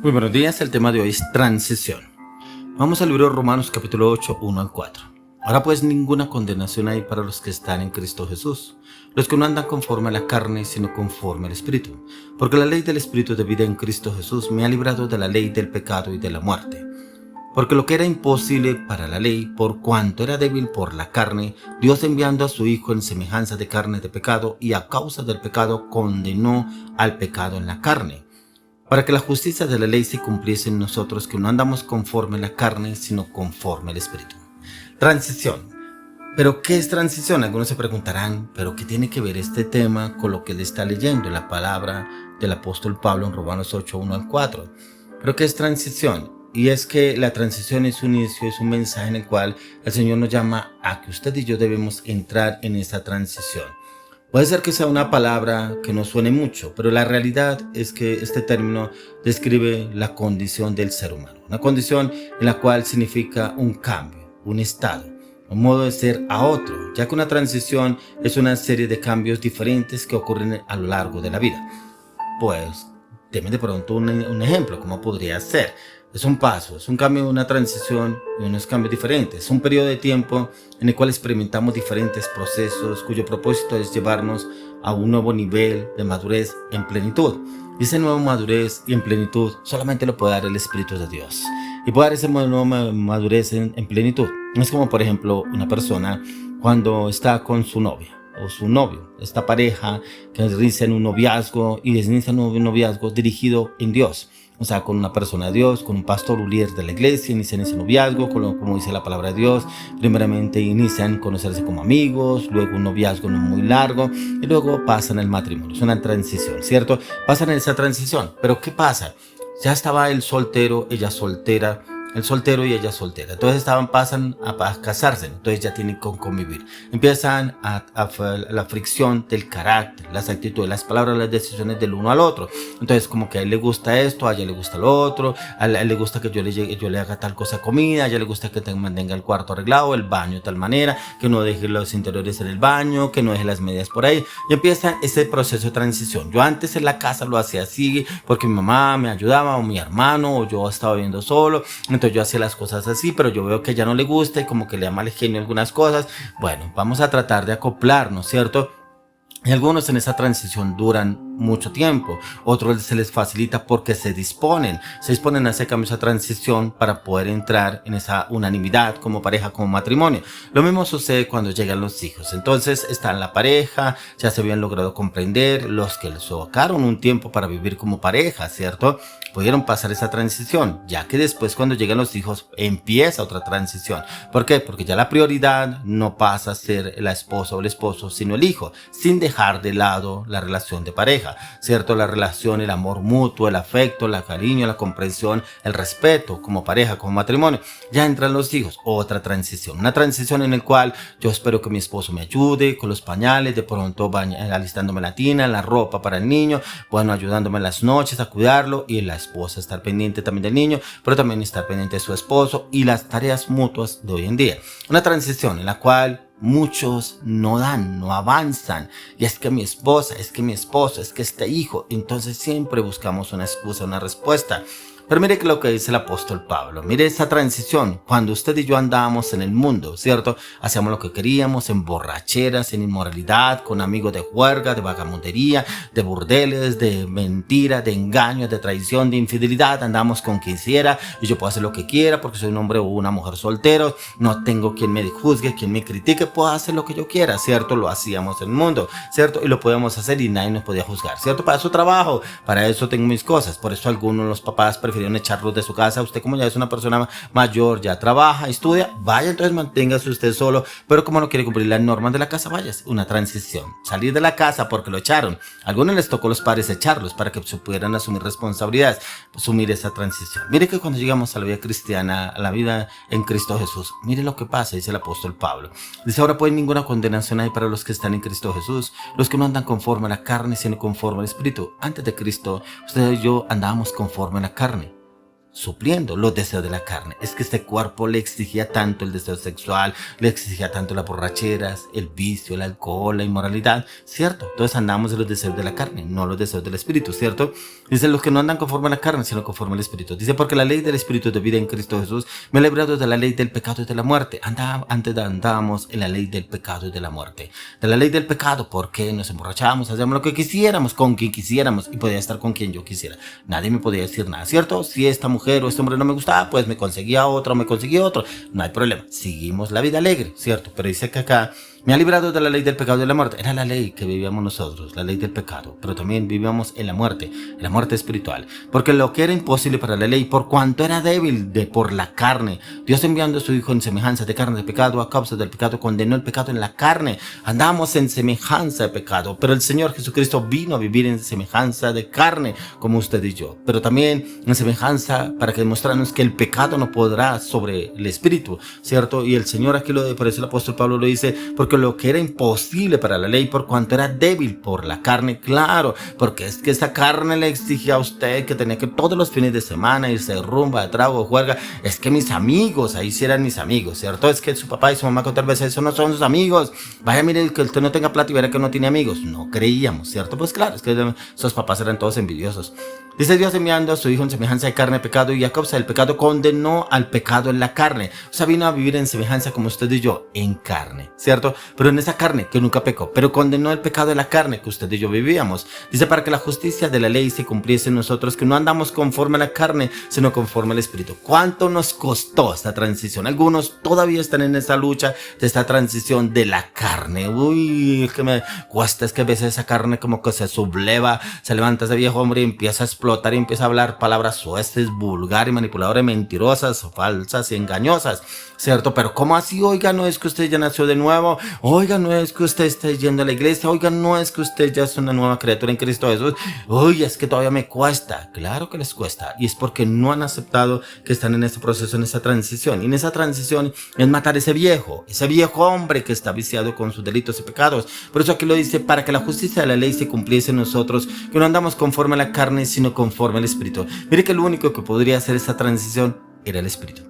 Muy buenos días, el tema de hoy es transición. Vamos al libro de Romanos capítulo 8, 1 al 4. Ahora pues ninguna condenación hay para los que están en Cristo Jesús, los que no andan conforme a la carne, sino conforme al Espíritu. Porque la ley del Espíritu de vida en Cristo Jesús me ha librado de la ley del pecado y de la muerte. Porque lo que era imposible para la ley, por cuanto era débil por la carne, Dios enviando a su Hijo en semejanza de carne de pecado, y a causa del pecado condenó al pecado en la carne, para que la justicia de la ley se cumpliese en nosotros, que no andamos conforme a la carne, sino conforme al Espíritu. Transición. ¿Pero qué es transición? Algunos se preguntarán, ¿pero qué tiene que ver este tema con lo que él está leyendo, la palabra del apóstol Pablo en Romanos 8, 1 al 4? ¿Pero qué es transición? Y es que la transición es un inicio, es un mensaje en el cual el Señor nos llama a que usted y yo debemos entrar en esa transición. Puede ser que sea una palabra que no suene mucho, pero la realidad es que este término describe la condición del ser humano. Una condición en la cual significa un cambio, un estado, un modo de ser a otro, ya que una transición es una serie de cambios diferentes que ocurren a lo largo de la vida. Pues, deme de pronto un ejemplo, ¿cómo podría ser? Es un paso, es un cambio, una transición y unos cambios diferentes. Es un periodo de tiempo en el cual experimentamos diferentes procesos cuyo propósito es llevarnos a un nuevo nivel de madurez en plenitud. Y esa nueva madurez y en plenitud solamente lo puede dar el Espíritu de Dios. Y puede dar esa nueva madurez en plenitud. Es como, por ejemplo, una persona cuando está con su novia o su novio, esta pareja que inicia en un noviazgo y inicia un noviazgo dirigido en Dios. O sea, con una persona de Dios, con un pastor, un líder de la iglesia, inician ese noviazgo, como dice la palabra de Dios. Primeramente inician conocerse como amigos, luego un noviazgo no muy largo y luego pasan al matrimonio. Es una transición, ¿cierto? Pasan en esa transición. Pero ¿qué pasa? Ya estaba el soltero, ella soltera, el soltero y ella soltera. Entonces pasan a casarse, entonces ya tienen que convivir. Empiezan a la fricción del carácter, las actitudes, las palabras, las decisiones del uno al otro. Entonces como que a él le gusta esto, a ella le gusta lo otro, a él le gusta que yo le haga tal cosa comida, a ella le gusta que mantenga el cuarto arreglado, el baño de tal manera, que no deje los interiores en el baño, que no deje las medias por ahí. Y empieza ese proceso de transición. Yo antes en la casa lo hacía así porque mi mamá me ayudaba o mi hermano o yo estaba viviendo solo. Entonces yo hacía las cosas así, pero yo veo que ya no le gusta y como que le da mal genio algunas cosas. Bueno, vamos a tratar de acoplarnos, ¿cierto? Y algunos en esa transición duran mucho tiempo, otros se les facilita porque se disponen a hacer cambios, esa transición para poder entrar en esa unanimidad como pareja, como matrimonio. Lo mismo sucede cuando llegan los hijos. Entonces está en la pareja, ya se habían logrado comprender, los que les sacaron un tiempo para vivir como pareja, ¿cierto? Pudieron pasar esa transición, ya que después cuando llegan los hijos empieza otra transición. ¿Por qué? Porque ya la prioridad no pasa a ser la esposa o el esposo, sino el hijo, sin dejar de lado la relación de pareja, ¿cierto? La relación, el amor mutuo, el afecto, el cariño, la comprensión, el respeto como pareja, como matrimonio. Ya entran los hijos, otra transición, una transición en la cual yo espero que mi esposo me ayude con los pañales, de pronto alistándome la tina, la ropa para el niño, bueno, ayudándome en las noches a cuidarlo, y la esposa estar pendiente también del niño, pero también estar pendiente de su esposo y las tareas mutuas de hoy en día. Una transición en la cual muchos no dan, no avanzan, y es que mi esposa, es que mi esposo, es que este hijo. Entonces siempre buscamos una excusa, una respuesta. Pero mire lo que dice el apóstol Pablo, mire esa transición, cuando usted y yo andábamos en el mundo, ¿cierto? Hacíamos lo que queríamos, en borracheras, en inmoralidad, con amigos de juerga, de vagamundería, de burdeles, de mentira, de engaño, de traición, de infidelidad. Andamos con quien quiera y yo puedo hacer lo que quiera porque soy un hombre o una mujer soltero, no tengo quien me juzgue, quien me critique, puedo hacer lo que yo quiera, ¿cierto? Lo hacíamos en el mundo, ¿cierto? Y lo podíamos hacer y nadie nos podía juzgar, ¿cierto? Para eso trabajo, para eso tengo mis cosas. Por eso algunos los papás prefirieron echarlos de su casa. Usted, como ya es una persona mayor, ya trabaja, estudia, vaya, entonces manténgase usted solo. Pero como no quiere cumplir las normas de la casa, vaya, una transición, salir de la casa porque lo echaron. A algunos les tocó a los padres echarlos para que pudieran asumir responsabilidades, asumir esa transición. Mire que cuando llegamos a la vida cristiana, a la vida en Cristo Jesús, mire lo que pasa, dice el apóstol Pablo. Dice: ahora pues ninguna condenación hay para los que están en Cristo Jesús, los que no andan conforme a la carne, sino conforme al Espíritu. Antes de Cristo, usted y yo andábamos conforme a la carne. supliendo los deseos de la carne. Es que este cuerpo le exigía tanto el deseo sexual, le exigía tanto las borracheras, el vicio, el alcohol, la inmoralidad, ¿cierto? Entonces andamos de los deseos de la carne, no los deseos del espíritu, ¿cierto? Dice, los que no andan conforme a la carne, sino conforme al espíritu. Dice, porque la ley del espíritu de vida en Cristo Jesús me ha librado de la ley del pecado y de la muerte. Antes andábamos en la ley del pecado y de la muerte. De la ley del pecado, porque nos emborrachábamos, hacíamos lo que quisiéramos, con quien quisiéramos, y podía estar con quien yo quisiera. Nadie me podía decir nada, ¿cierto? Si esta mujer o este hombre no me gustaba, pues me conseguía otro, no hay problema, seguimos la vida alegre, ¿cierto? Pero dice que acá me ha librado de la ley del pecado y de la muerte. Era la ley que vivíamos nosotros, la ley del pecado, pero también vivíamos en la muerte espiritual, porque lo que era imposible para la ley, por cuanto era débil por la carne, Dios enviando a su Hijo en semejanza de carne de pecado, a causa del pecado condenó el pecado en la carne. Andábamos en semejanza de pecado, pero el Señor Jesucristo vino a vivir en semejanza de carne, como usted y yo, pero también en semejanza para que demostrarnos que el pecado no podrá sobre el espíritu, ¿cierto? Y el Señor aquí por eso el apóstol Pablo lo dice, porque lo que era imposible para la ley, por cuanto era débil por la carne, claro, porque es que esa carne le exigía a usted que tenía que todos los fines de semana irse de rumba, de trago, de juerga. Es que mis amigos, ahí sí eran mis amigos, ¿cierto? Es que su papá y su mamá con tal vez eso no son sus amigos. Vaya, mire que usted no tenga plata y verá que no tiene amigos. No creíamos, ¿cierto? Pues claro, es que esos papás eran todos envidiosos. Dice, Dios enviando a su Hijo en semejanza de carne de pecado, y a causa del pecado condenó al pecado en la carne. O sea, vino a vivir en semejanza como usted y yo, en carne, ¿cierto? Pero en esa carne que nunca pecó, pero condenó el pecado en la carne que usted y yo vivíamos. Dice, para que la justicia de la ley se cumpliese en nosotros, que no andamos conforme a la carne, sino conforme al espíritu. ¿Cuánto nos costó esta transición? Algunos todavía están en esa lucha de esta transición de la carne. Uy, es que me cuesta, es que a veces esa carne como que se subleva, se levanta ese viejo hombre y empieza a explotar y empieza a hablar palabras suestes, vulgar y manipuladoras, mentirosas, falsas y engañosas, ¿cierto? Pero ¿cómo así? Oiga, no es que usted ya nació de nuevo, oiga, no es que usted esté yendo a la iglesia, oiga, no es que usted ya es una nueva criatura en Cristo Jesús, oye, es que todavía me cuesta. Claro que les cuesta, y es porque no han aceptado que están en ese proceso, en esa transición, y en esa transición es matar ese viejo hombre que está viciado con sus delitos y pecados. Por eso aquí lo dice, para que la justicia de la ley se cumpliese en nosotros, que no andamos conforme a la carne, sino conforme al espíritu. Mire que lo único que podría hacer esa transición era el espíritu.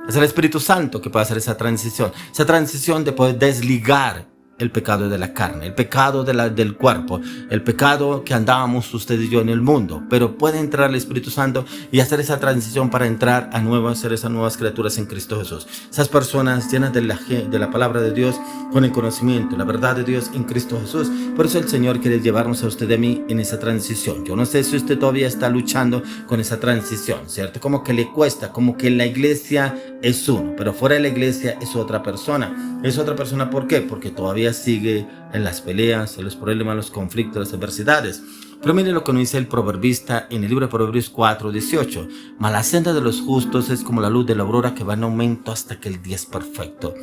Es el Espíritu Santo que puede hacer esa transición de poder desligar el pecado de la carne, el pecado del cuerpo, el pecado que andábamos usted y yo en el mundo. Pero puede entrar el Espíritu Santo y hacer esa transición para entrar a ser esas nuevas criaturas en Cristo Jesús. Esas personas llenas de la palabra de Dios, con el conocimiento, la verdad de Dios en Cristo Jesús. Por eso el Señor quiere llevarnos a usted y a mí en esa transición. Yo no sé si usted todavía está luchando con esa transición, ¿cierto? Como que le cuesta, como que la iglesia es uno, pero fuera de la iglesia es otra persona. Es otra persona, ¿por qué? Porque todavía sigue en las peleas, en los problemas, los conflictos, las adversidades. Pero mire lo que nos dice el proverbista en el libro de Proverbios 4:18. Mas la senda de los justos es como la luz de la aurora, que va en aumento hasta que el día es perfecto.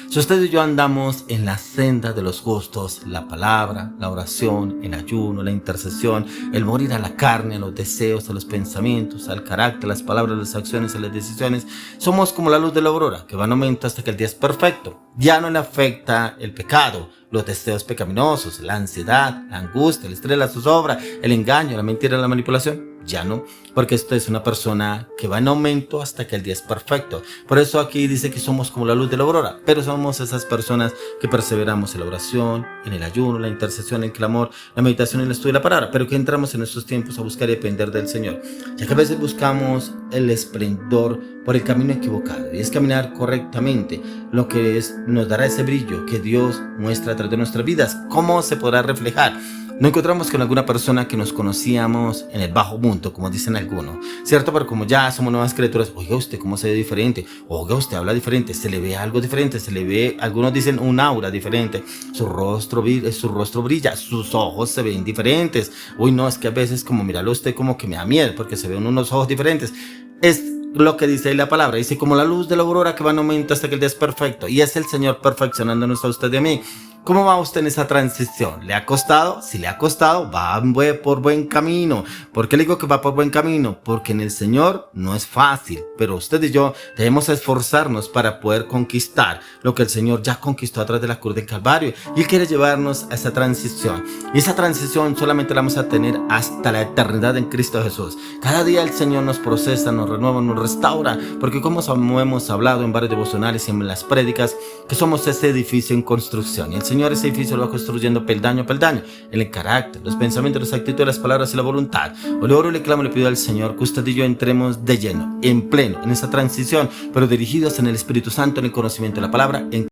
Si usted y yo andamos en la senda de los justos, la palabra, la oración, el ayuno, la intercesión, el morir a la carne, a los deseos, a los pensamientos, al carácter, las palabras, las acciones, a las decisiones, somos como la luz de la aurora, que va en aumento hasta que el día es perfecto. Ya no le afecta el pecado, los deseos pecaminosos, la ansiedad, la angustia, el estrés, la zozobra, el engaño, la mentira, la manipulación. Ya no, porque esto es una persona que va en aumento hasta que el día es perfecto. Por eso aquí dice que somos como la luz de la aurora, pero somos esas personas que perseveramos en la oración, en el ayuno, la intercesión, el clamor, la meditación y el estudio de la palabra, pero que entramos en estos tiempos a buscar y depender del Señor, ya que a veces buscamos el esplendor por el camino equivocado, y es caminar correctamente, lo que nos dará ese brillo que Dios muestra a través de nuestras vidas. ¿Cómo se podrá reflejar? Nos encontramos con alguna persona que nos conocíamos en el bajo mundo, como dicen algunos, ¿cierto? Pero como ya somos nuevas criaturas, oiga usted cómo se ve diferente, oiga usted habla diferente, se le ve algo diferente, se le ve, algunos dicen un aura diferente, su rostro brilla, sus ojos se ven diferentes. Uy, no, es que a veces como míralo usted como que me da miedo porque se ven unos ojos diferentes. Es lo que dice ahí la palabra, dice como la luz de la aurora que va en aumento hasta que el día es perfecto, y es el Señor perfeccionándonos a usted y a mí. ¿Cómo va usted en esa transición? ¿Le ha costado? Si le ha costado, va por buen camino. ¿Por qué le digo que va por buen camino? Porque en el Señor no es fácil, pero usted y yo debemos esforzarnos para poder conquistar lo que el Señor ya conquistó a través de la cruz del Calvario. Y Él quiere llevarnos a esa transición. Y esa transición solamente la vamos a tener hasta la eternidad en Cristo Jesús. Cada día el Señor nos procesa, nos renueva, nos restaura, porque como hemos hablado en varios devocionales y en las prédicas, que somos ese edificio en construcción. Y el Señor ese edificio lo va construyendo peldaño a peldaño, en el carácter, los pensamientos, las actitudes, las palabras y la voluntad. Hoy le oro y le clamo, le pido al Señor que usted y yo entremos de lleno, en pleno, en esa transición, pero dirigidos en el Espíritu Santo, en el conocimiento de la palabra, en